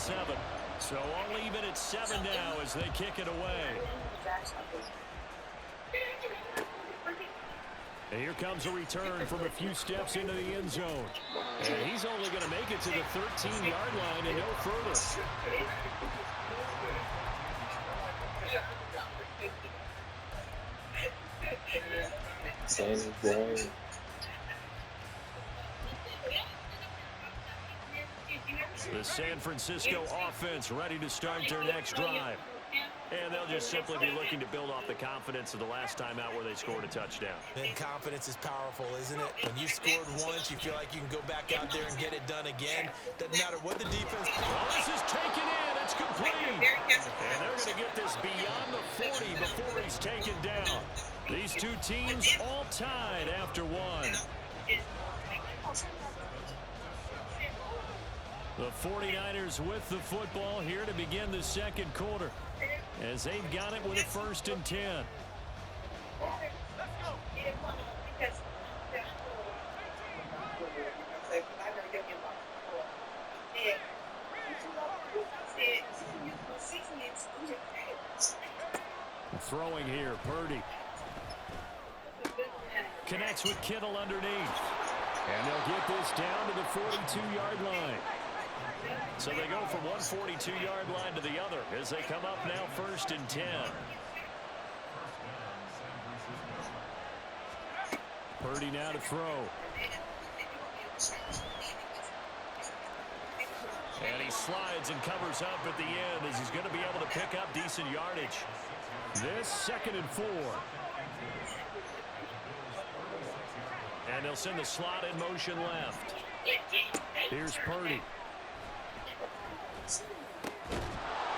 7. So only even at 7 now as they kick it away. And here comes a return from a few steps into the end zone. And he's only going to make it to the 13-yard line and no further. The San Francisco offense ready to start their next drive. And they'll just simply be looking to build off the confidence of the last time out where they scored a touchdown. And confidence is powerful, isn't it? When you scored once, you feel like you can go back out there and get it done again. Doesn't matter what the defense... Well, this is taken in. It's complete. And they're going to get this beyond the 40 before he's taken down. These two teams all tied after one. The 49ers with the football here to begin the second quarter, as they've got it with a 1st and 10. Throwing here, Purdy. Connects with Kittle underneath. And they'll get this down to the 42-yard line. So they go from one 42-yard line to the other as they come up now 1st and 10. Purdy now to throw. And he slides and covers up at the end as he's going to be able to pick up decent yardage. This 2nd and 4. And they'll send the slot in motion left. Here's Purdy.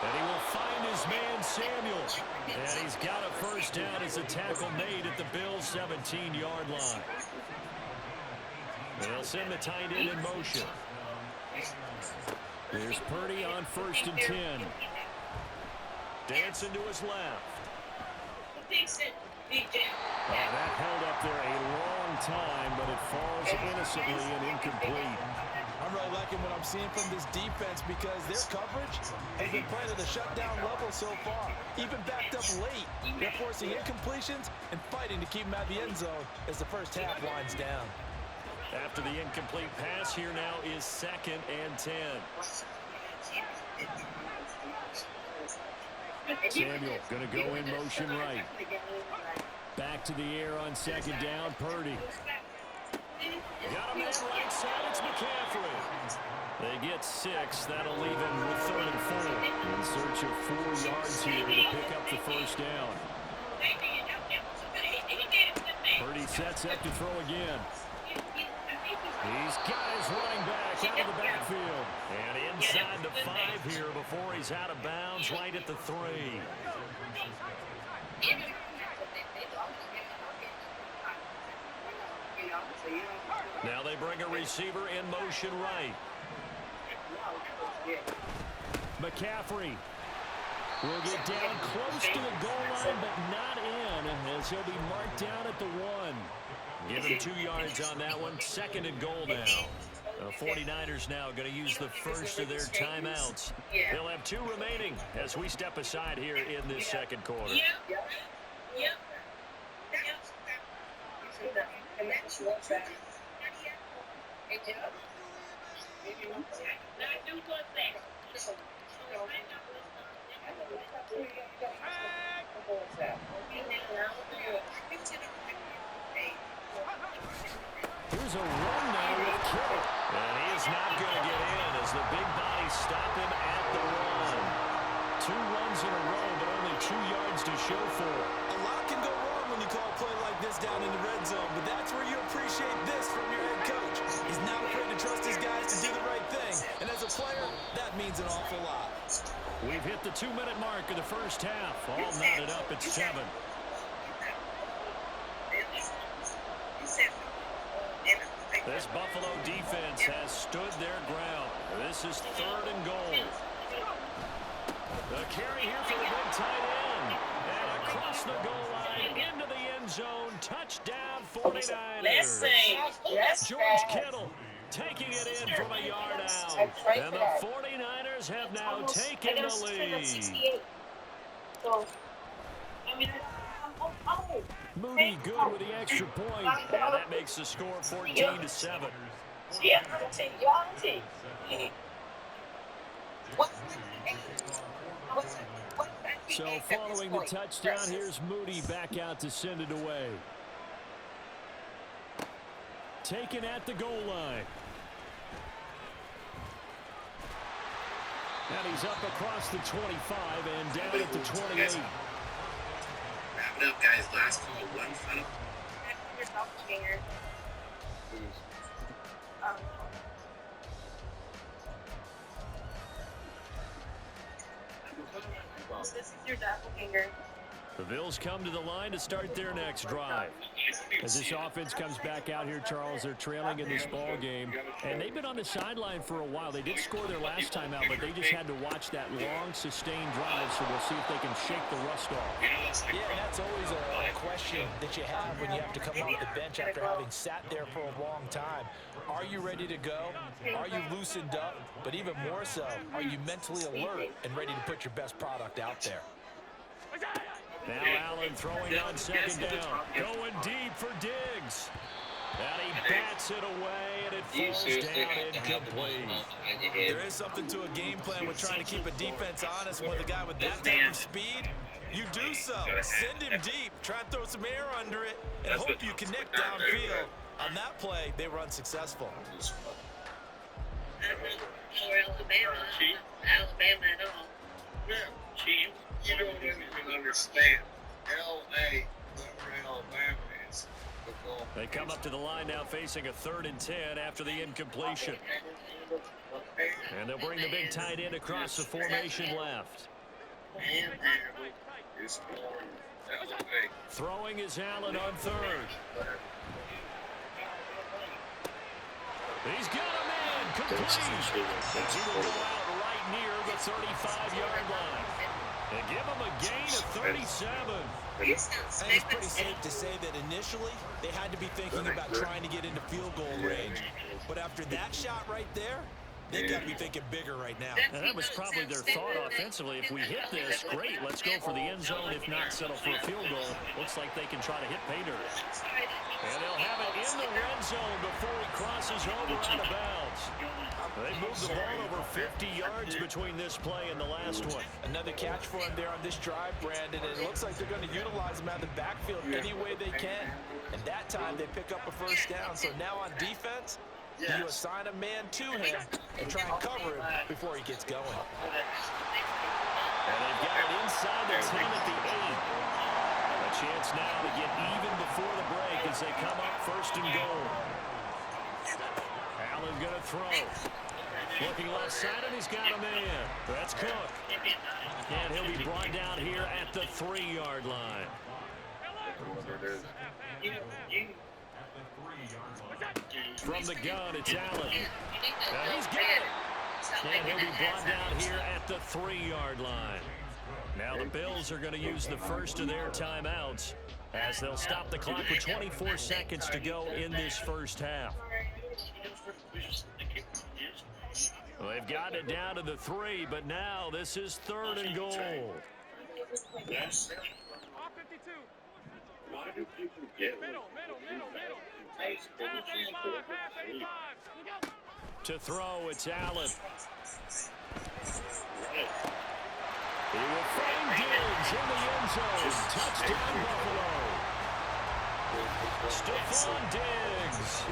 And he will find his man Samuel. And he's got a 1st down as a tackle made at the Bills' 17-yard line. They'll send the tight end in motion. Here's Purdy on 1st and 10. Dancing to his left. Oh, that held up there a long time, but it falls innocently and incomplete. I'm really liking what I'm seeing from this defense because their coverage has been playing at a shutdown level so far. Even backed up late, they're forcing incompletions and fighting to keep them at the end zone as the first half winds down. After the incomplete pass, here now is 2nd and 10. Samuel going to go in motion right. Back to the air on 2nd down, Purdy. Got him in right side, it's McCaffrey. They get 6, that'll leave him with 3rd and 4. In search of 4 yards here to pick up the 1st down. Purdy sets up to throw again. He's got his running back out of the backfield. And inside the 5 here before he's out of bounds right at the 3. Now they bring a receiver in motion right. McCaffrey will get down close to the goal line, but not in, as he'll be marked down at the 1. Give him 2 yards on that one. 2nd and goal now. The 49ers now going to use the first of their timeouts. They'll have 2 remaining as we step aside here in this second quarter. Here's a run now with Kittle. And he is not going to get in as the big body stop him at the 1. 2 runs in a row, but only 2 yards to show for it. A lot can go wrong when you call a play like this down in the red zone, but that's where you appreciate this from your head coach. He's not afraid to trust his guys to do the right thing. And as a player, that means an awful lot. We've hit the 2-minute mark of the first half. All knotted up at 7. This Buffalo defense has stood their ground. This is 3rd and goal. The carry here for the big tight end. And across the goal line into the end zone. Touchdown 49ers. George Kittle taking it in from a yard out. And the 49ers Bills have now taken the lead. So, I mean, Moody good with the extra point, and that makes the score 14-7. So following the touchdown, here's Moody back out to send it away. Taken at the goal line. And he's up across the 25 and down at the 28. Wrap it up, guys. Last call. One final. This is your doppelganger. The Bills come to the line to start their next drive. As this offense comes back out here, Charles, they're trailing in this ball game, and they've been on the sideline for a while. They did score their last time out, but they just had to watch that long, sustained drive, so we'll see if they can shake the rust off. Yeah, that's always a question that you have when you have to come off the bench after having sat there for a long time. Are you ready to go? Are you loosened up? But even more so, are you mentally alert and ready to put your best product out there? Now Allen throwing on second down. Going deep for Diggs. And he bats it away, and it falls down incomplete. There is something to a game plan with trying to keep a defense honest with a guy with that type of speed. You do so. Send him deep. Try and throw some air under it, and hope you connect downfield. On that play, they were unsuccessful. Alabama at all. Yeah, Chief. You don't even understand. L.A. where Alabama is. They come up to the line now facing a 3rd and 10 after the incompletion. And they'll bring the big tight end across the formation left. Throwing is Allen on 3rd. He's got a man complete. As he will go out right near the 35-yard line. They give him a gain of 37. I think it's pretty safe to say that initially they had to be thinking about trying to get into field goal range. But after that shot right there, they got to be thinking bigger right now. And that was probably their thought offensively. If we hit this, great, let's go for the end zone. If not, settle for a field goal. Looks like they can try to hit pay dirt. And they'll have it in the red zone before he crosses over out of bounds. They moved the ball over 50 yards between this play and the last one. Another catch for him there on this drive, Brandon, and it looks like they're going to utilize him out of the backfield any way they can. And that time they pick up a first down. So now on defense, you assign a man to him and try and cover him before he gets going. And they've got it inside the 10 at the 8. A chance now to get even before the break as they come up 1st and goal. Allen going to throw. Looking left side, and he's got a man. That's Cook. And he'll be brought down here at the 3-yard line. From the gun, it's Allen. He's got it. And he'll be brought down here at the 3-yard line. Now the Bills are going to use the first of their timeouts as they'll stop the clock with 24 seconds to go in this first half. Well, they've gotten it down to the 3, but now this is 3rd and goal. To throw, it's Allen. He will find Diggs in the end zone. Touchdown, Buffalo. Stephon Diggs.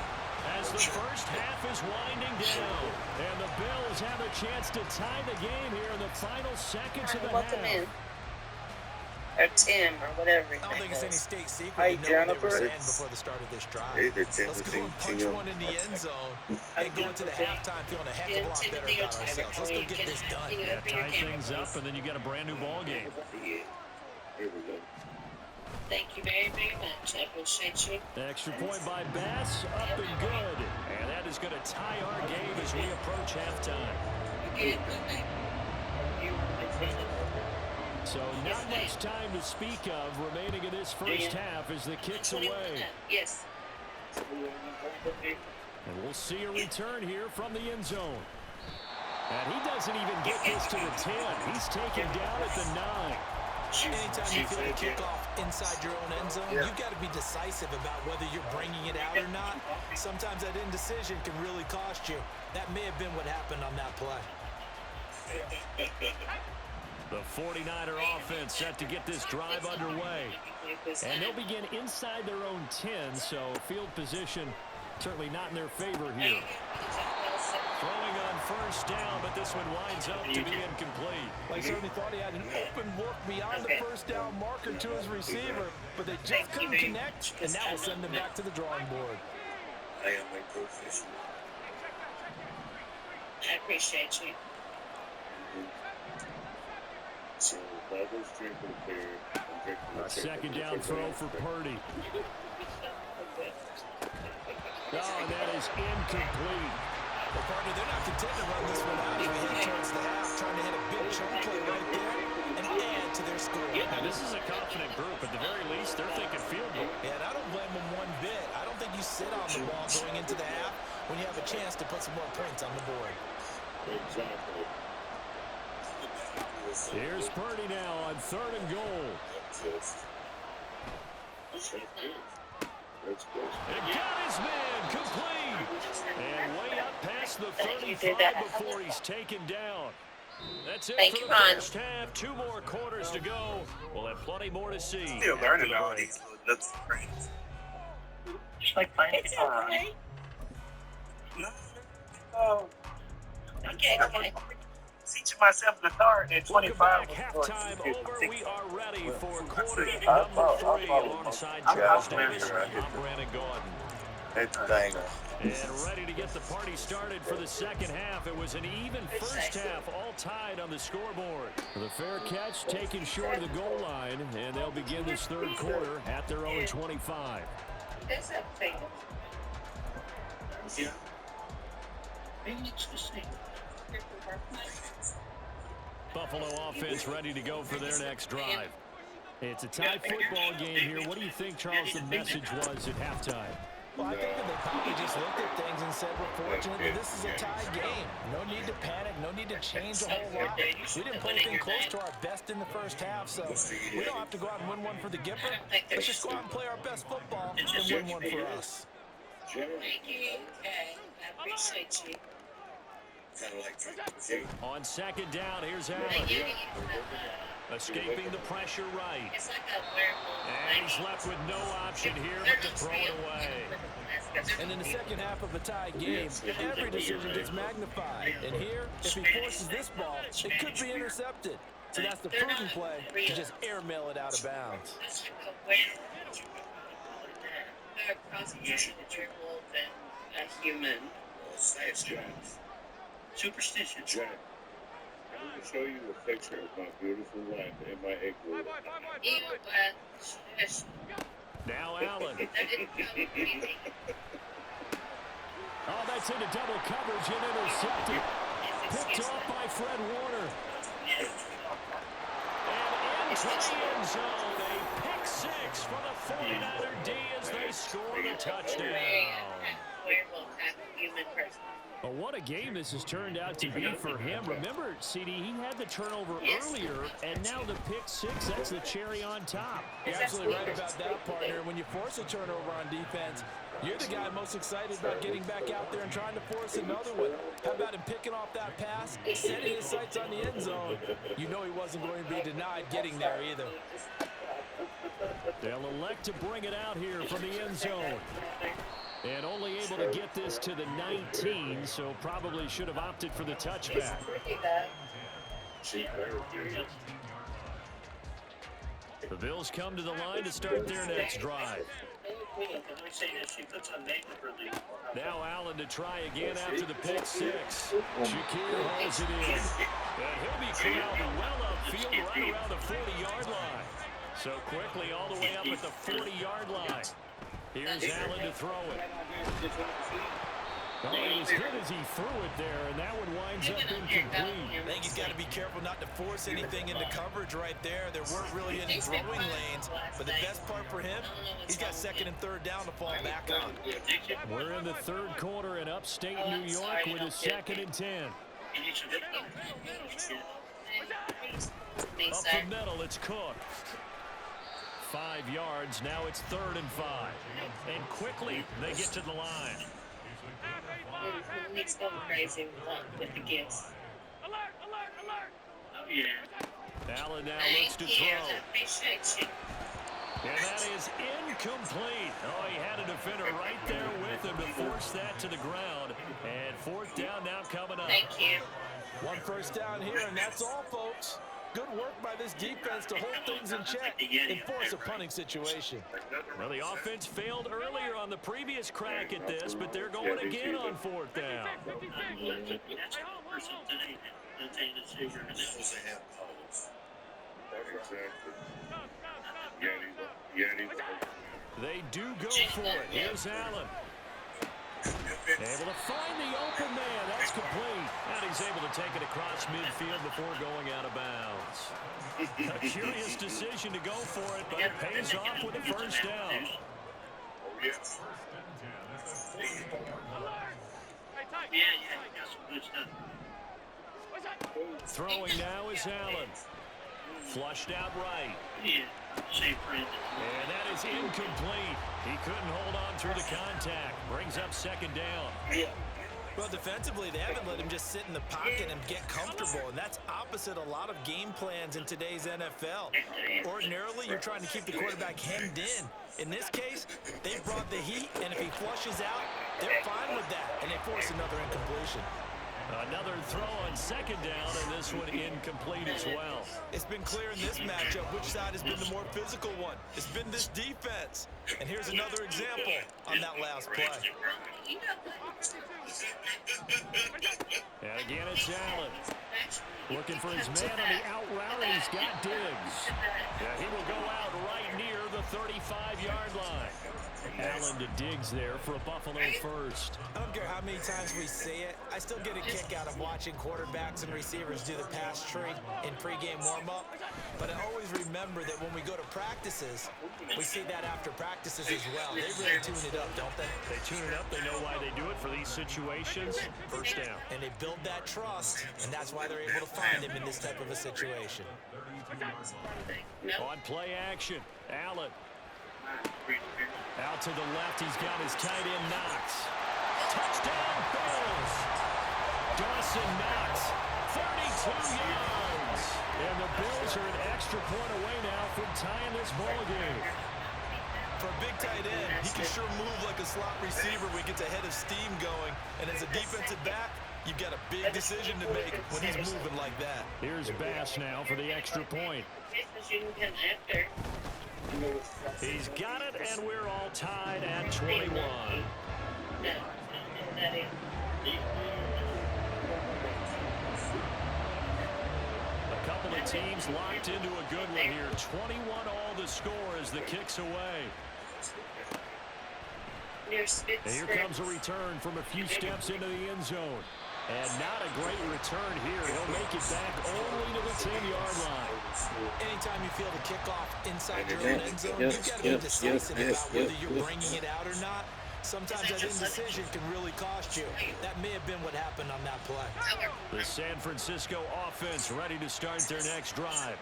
As the first half is winding down, and the Bills have a chance to tie the game here in the final seconds of the half. Or Tim, or whatever. I don't think it's any state secret. Hi, They know what they were Jennifer. saying before the start of this drive. Hey, the Tim Let's was go and punch saying, one in the end zone and go into the halftime feeling a heck of a lot better about ourselves. Let's go get this done. Yeah, tie things up, and then you got a brand new ball game. Here we go. Thank you very, very much. I appreciate you. Extra point by Bass, up and good. And that is going to tie our game as we approach halftime. Good. So not much time to speak of remaining in this first half as the kick's away. Yes. And we'll see a return here from the end zone. And he doesn't even get this to the 10. He's taken down at the 9. Anytime you feel the kickoff inside your own end zone, you've got to be decisive about whether you're bringing it out or not. Sometimes that indecision can really cost you. That may have been what happened on that play. The 49er offense set to get this drive underway. And they'll begin inside their own 10, so field position certainly not in their favor here. Throwing on first down, but this one winds up to be incomplete. Well, he certainly thought he had an open look beyond the first down marker to his receiver, but they just couldn't connect, and that will send them back to the drawing board. I appreciate you. So, Bubba's drinking a beer. A second down throw for Purdy. Oh, and that is incomplete. Well, partner, they're not content to run this one out as we head towards the half, trying to hit a big chunk play right there and add to their score. Now, this is a confident group. At the very least, they're thinking field goal. Yeah, and I don't blame them one bit. I don't think you sit on the ball going into the half when you have a chance to put some more points on the board. Exactly. Here's Purdy now on 3rd and goal. And got his man complete. And way up past the 35 before he's taken down. That's it for the first half. 2 more quarters to go. We'll have plenty more to see. Still learning all these little things. Just like playing guitar. Okay. Teaching myself guitar at Welcome 25. back. Halftime over. We are ready for quarter number 3 alongside Charles Davis. I'm Brandon Gordon. And ready to get the party started for the second half. It was an even first half, all tied on the scoreboard. The fair catch taken short of the goal line, and they'll begin this third quarter at their own 25. That's a thing. Yeah. Buffalo offense ready to go for their next drive. It's a tie football game here. What do you think, Charles, the message was at halftime? Well, I think that they probably just looked at things and said, we're fortunate that this is a tie game. No need to panic. No need to change a whole lot. We didn't play anything close to our best in the first half, so we don't have to go out and win one for the Gipper. Let's just go out and play our best football and win one for us. Thank you. Okay. I appreciate you. On second down, here's Allen. Escaping the pressure right. It's like a werewolf. And he's left with no option here but to throw it away. And in the second half of a tie game, every decision gets magnified. And here, if he forces this ball, it could be intercepted. So that's the prudent play to just airmail it out of bounds. It's like a werewolf. They're a cross-between a werewolf and a human. Superstition. Jack, I'm going to show you a picture of my beautiful wife and my igloo. Now Allen. Oh, that's into double coverage and intercepted. Picked off by Fred Warner. And into the end zone. A pick 6 for the 49er D as they score the touchdown. Well, what a game this has turned out to be for him. Remember, CD, he had the turnover earlier, and now the pick 6, that's the cherry on top. You're absolutely right about that, partner. When you force a turnover on defense, you're the guy most excited about getting back out there and trying to force another one. How about him picking off that pass, setting his sights on the end zone? You know he wasn't going to be denied getting there either. They'll elect to bring it out here from the end zone. And only able to get this to the 19, so probably should have opted for the touchback. The Bills come to the line to start their next drive. Now Allen to try again after the pick 6. Shakir holds it in. And he'll be corralled well upfield right around the 40-yard line. So quickly all the way up at the 40-yard line. Here's Allen to throw it. Oh, he was good as he threw it there, and that one winds up incomplete. I think he's got to be careful not to force anything into coverage right there. There weren't really any throwing lanes, but the best part for him, he's got second and third down to fall back on. We're in the third quarter in upstate New York with a 2nd and 10. Up the middle, it's Cook. 5 yards, now it's 3rd and 5. And quickly, they get to the line. He's going crazy with the gifts. Oh, yeah. Allen now looks to throw. And that is incomplete. Oh, he had a defender right there with him to force that to the ground. And 4th down now coming up. Thank you. 1 first down here, and that's all, folks. Good work by this defense to hold things in check and force a punting situation. Well, the offense failed earlier on the previous crack at this, but they're going again on 4th down. They do go for it. Here's Allen. Able to find the open man. That's complete. And he's able to take it across midfield before going out of bounds. A curious decision to go for it, but it pays off with a first down. Throwing now is Allen. Flushed out right. And that is incomplete. He couldn't hold on through the contact. Brings up 2nd down. Well, defensively, they haven't let him just sit in the pocket and get comfortable, and that's opposite a lot of game plans in today's NFL. Ordinarily, you're trying to keep the quarterback hemmed in. In this case, they brought the heat, and if he flushes out, they're fine with that, and they force another incompletion. Another throw on 2nd down, and this one incomplete as well. It's been clear in this matchup which side has been the more physical one. It's been this defense. And here's another example on that last play. And again, it's Allen. Looking for his man on the out route, and he's got Diggs. Yeah, he will go out right near the 35-yard line. Allen to Diggs there for a Buffalo first. I don't care how many times we say it, I still get a kick out of watching quarterbacks and receivers do the pass tree in pregame warm-up. But I always remember that when we go to practices, we see that after practices as well. They really tune it up, don't they? They tune it up. They know why they do it for these situations. First down. And they build that trust, and that's why they're able to find him in this type of a situation. On play action, Allen. Out to the left, he's got his tight end Knox. Touchdown, Bills! Dawson Knox, 32 yards. And the Bills are an extra point away now from tying this ball game. For a big tight end, he can sure move like a slot receiver when he gets a head of steam going. And as a defensive back, you've got a big decision to make when he's moving like that. Here's Bass now for the extra point. He's got it, and we're all tied at 21. A couple of teams locked into a good one here. 21 all the score as the kick's away. And here comes a return from a few steps into the end zone. And not a great return here. He'll make it back only to the 10-yard line. Anytime you feel the kickoff inside your own end zone, you've got to be decisive about whether you're bringing it out or not. Sometimes that indecision can really cost you. That may have been what happened on that play. The San Francisco offense ready to start their next drive.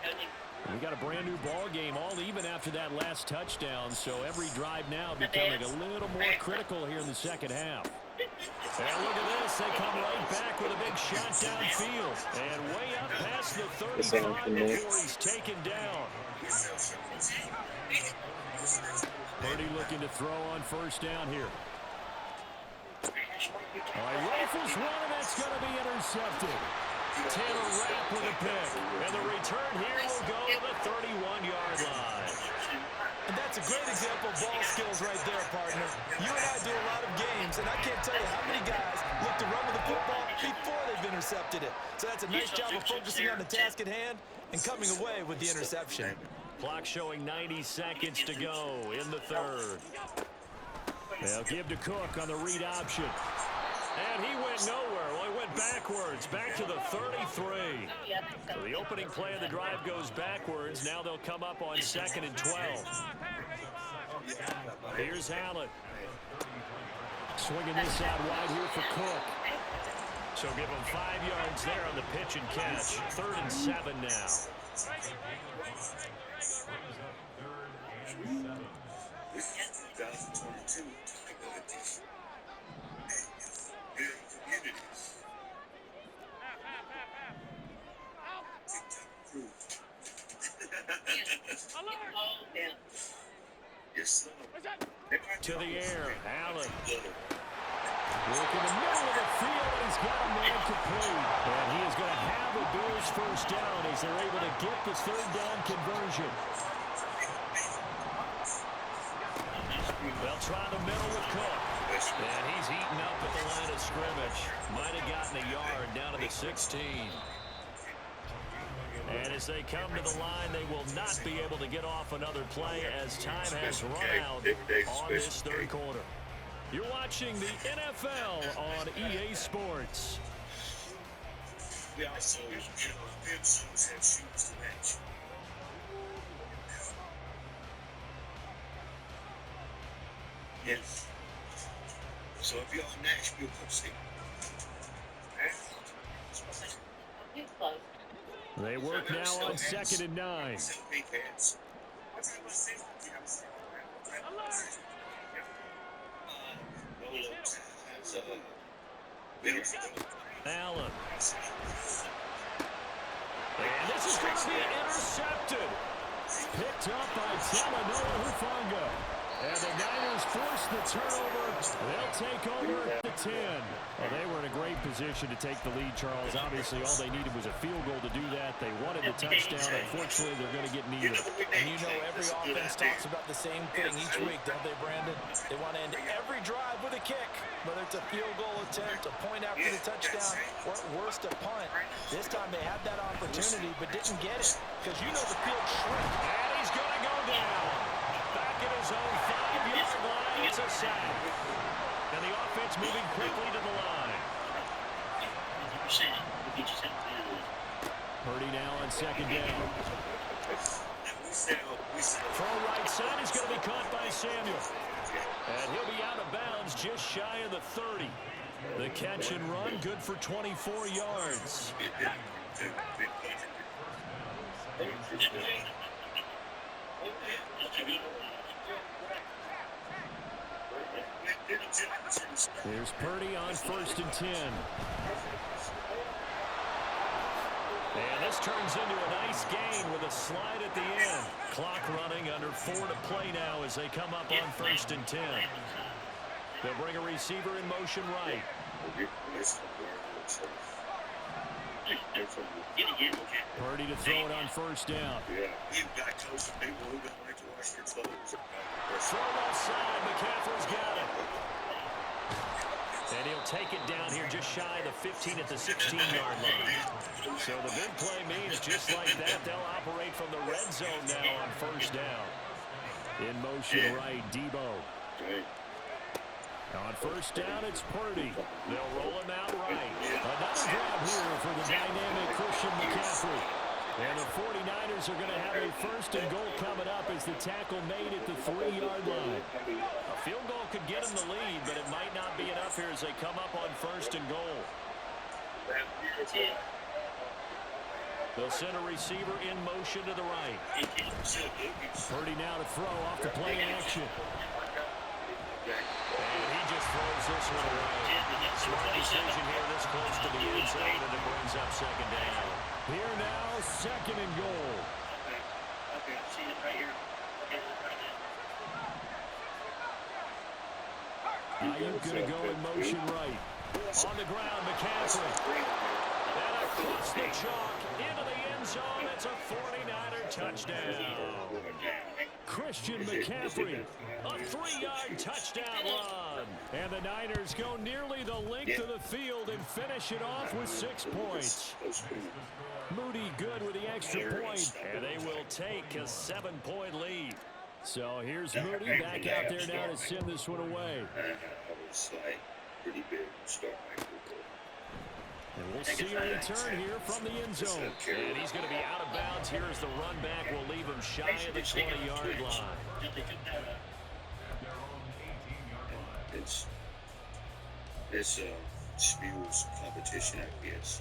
We got a brand new ball game, all even after that last touchdown. So every drive now becoming a little more critical here in the second half. And look at this. They come right back with a big shot downfield. And way up past the 35 before he's taken down. Purdy looking to throw on first down here. All right, rifles one, and that's going to be intercepted. Taylor Rapp with a pick. And the return here will go to the 31-yard line. And that's a great example of ball skills right there, partner. You and I do a lot of games, and I can't tell you how many guys look to run with the football before they've intercepted it. So that's a nice job of focusing on the task at hand and coming away with the interception. Clock showing 90 seconds to go in the third. They'll give to Cook on the read option. And he went nowhere. Well, he went backwards, back to the 33. So the opening play of the drive goes backwards. Now they'll come up on 2nd and 12. Here's Allen. Swinging this out wide here for Cook. So give them 5 yards there on the pitch and catch. 3rd and 7 now. This is 2022. Communities. Yes, sir. To the air, Allen. Look in the middle of the field, and he's got a man complete. And he is going to have a Bills first down as they're able to get the 3rd down conversion. They'll try the middle with Cook. And he's eaten up at the line of scrimmage. Might have gotten a yard down to the 16. And as they come to the line, they will not be able to get off another play as time has run out on this 3rd quarter. You're watching the NFL on EA Sports. We also, them shoes have shoes to match. Yes. So if you're on Nashville, come see me. They work now on 2nd and 9. Allen. And this is going to be intercepted. Picked up by Talanoa Hufanga. And the Niners force the turnover. They'll take over at the 10. Well, they were in a great position to take the lead, Charles. Obviously, all they needed was a field goal to do that. They wanted the touchdown. Unfortunately, they're going to get neither. And you know every offense talks about the same thing each week, don't they, Brandon? They want to end every drive with a kick, whether it's a field goal attempt, a point after the touchdown, or at worst, a punt. This time they had that opportunity but didn't get it because you know the field shrink. And he's going to go down. Back at his own 5-yard line, it's a sack. And the offense moving quickly to the line. Purdy now on 2nd down. Throw right side is going to be caught by Samuel. And he'll be out of bounds just shy of the 30. The catch and run, good for 24 yards. Here's Purdy on 1st and 10. And this turns into a nice gain with a slide at the end. Clock running, under 4 to play now as they come up on 1st and 10. They'll bring a receiver in motion right. Purdy to throw it on 1st down. Throw outside, McCaffrey's got it. And he'll take it down here just shy of the 15 at the 16-yard line. So the big play means just like that, they'll operate from the red zone now on 1st down. In motion right, Debo. On 1st down, it's Purdy. They'll roll him out right. Another grab here for the dynamic Christian McCaffrey. And the 49ers are going to have a 1st and goal coming up as the tackle made at the 3-yard line. A field goal could get them the lead, but it might not be enough here as they come up on 1st and goal. They'll send a receiver in motion to the right. Purdy now to throw off the play action. And he just throws this one away. Smart decision here this close to the end zone, and it brings up 2nd down. Here now, 2nd and goal. Okay, see it right here. Ayuk going to go in motion right. On the ground, McCaffrey. And across the chalk, into the end zone. It's a 49er touchdown. Christian McCaffrey, a 3-yard touchdown run. And the Niners go nearly the length of the field and finish it off with 6 points. Moody good with the extra point, and they will take a 7-point lead. So here's Moody back out there now to send this one away. And we'll see a return here from the end zone. And he's going to be out of bounds here as the run back will leave him shy of the 20-yard line. It's Spiel's competition, I guess.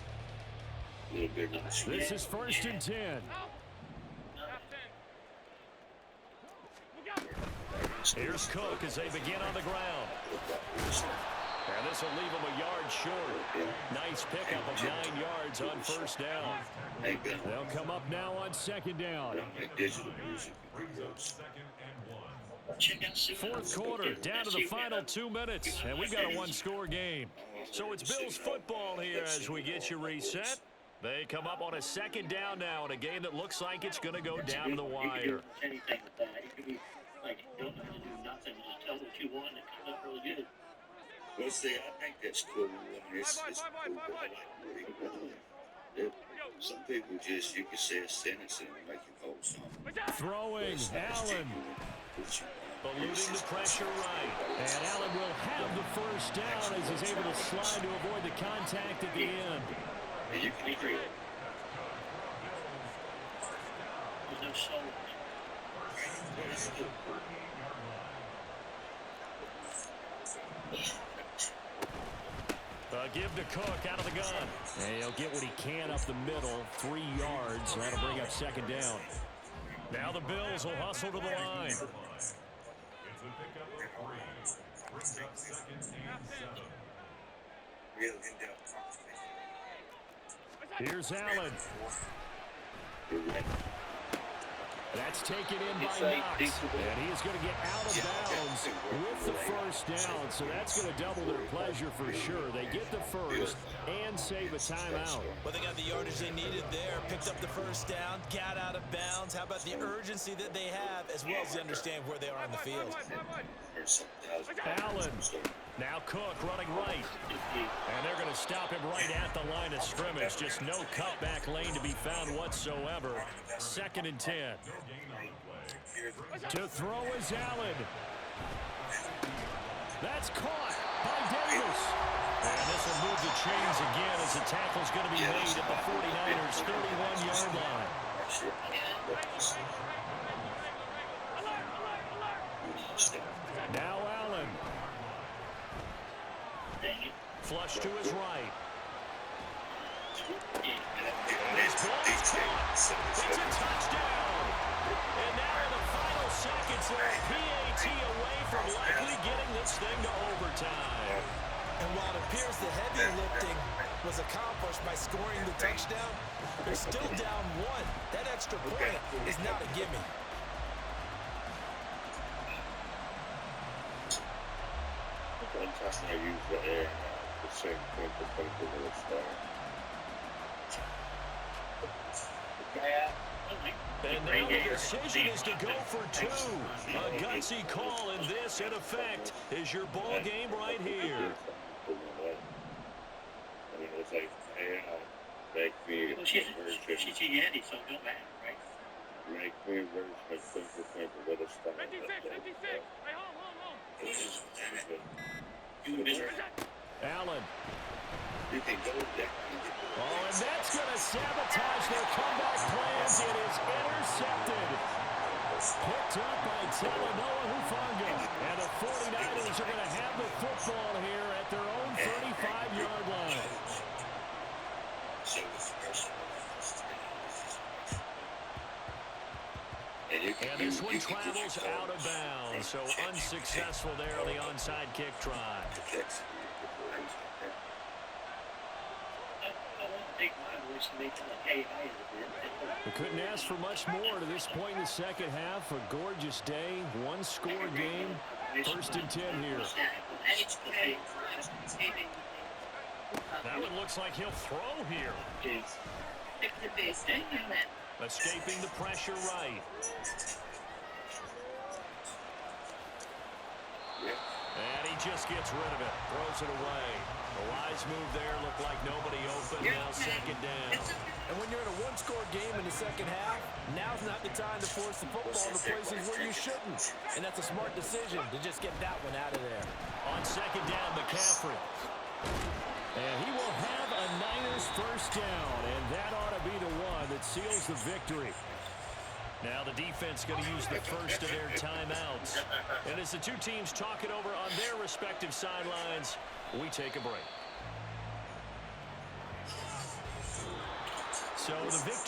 A little bigger than Spiel. This is 1st and 10. Here's Cook as they begin on the ground. And this will leave him a yard short. Nice pickup of 9 yards on 1st down. They'll come up now on 2nd down. Digital music. 4th quarter, down to the final 2 minutes, and we've got a 1-score game. So it's Bills football here as we get you reset. They come up on a 2nd down now in a game that looks like it's going to go down to the wire. Anything with that. It could be like you don't have to do nothing. Just tell what you want and it comes out really good. Well, see, I think that's cool. I mean, it's cool, but I like some people just, you can say a sentence and make you whole song. Throwing, Allen. Eluding the pressure right. And Allen will have the 1st down as he's able to slide to avoid the contact at the end. And you can agree. There's no soul. Give to Cook out of the gun. And he'll get what he can up the middle. 3 yards. That'll bring up 2nd down. Now the Bills will hustle to the line. Here's Allen. That's taken in by Knox. And he is going to get out of bounds with the 1st down. So that's going to double their pleasure for sure. They get the 1st and save a timeout. Well, they got the yardage they needed there, picked up the 1st down, got out of bounds. How about the urgency that they have, as well as they understand where they are on the field? Allen. Now Cook running right. And they're going to stop him right at the line of scrimmage. Just no cutback lane to be found whatsoever. 2nd and 10. To throw is Allen. That's caught by Davis. And this will move the chains again as the tackle's going to be made at the 49ers' 31-yard line. Now Allen. Flush to his right. This ball is caught. It's a touchdown. And now in the final seconds, they're a PAT away from likely getting this thing to overtime. And while it appears the heavy lifting was accomplished by scoring the touchdown, they're still down 1. That extra point is not a gimme. One time I used the air, the same thing for 20 minutes there. And now the decision is to go for 2. A gutsy call, and this, in effect, is your ball game right here. I mean, it's like, make me Well, she's a Yandy, so it don't matter, right? make me a version of Twinkle with a star. 56. Allen. You can go there. Oh, and that's going to sabotage their comeback plans. It is intercepted. Picked up by Talanoa Hufanga. And the 49ers are going to have the football here at their own 35-yard line. And this one travels out of bounds. So unsuccessful there on the onside kick try. We couldn't ask for much more to this point in the second half. A gorgeous day, 1-score game. 1st and 10 here. That one looks like he'll throw here. Escaping the pressure right. And he just gets rid of it. Throws it away. A wise move there. Looked like nobody open. Now 2nd down. And when you're in a 1-score game in the second half, now's not the time to force the football into places where you shouldn't. And that's a smart decision to just get that one out of there. On 2nd down, McCaffrey. And he will have a Niners 1st down. And that ought to be the one that seals the victory. Now the defense going to use the first of their timeouts. And as the two teams talk it over on their respective sidelines, we take a break. So the victory.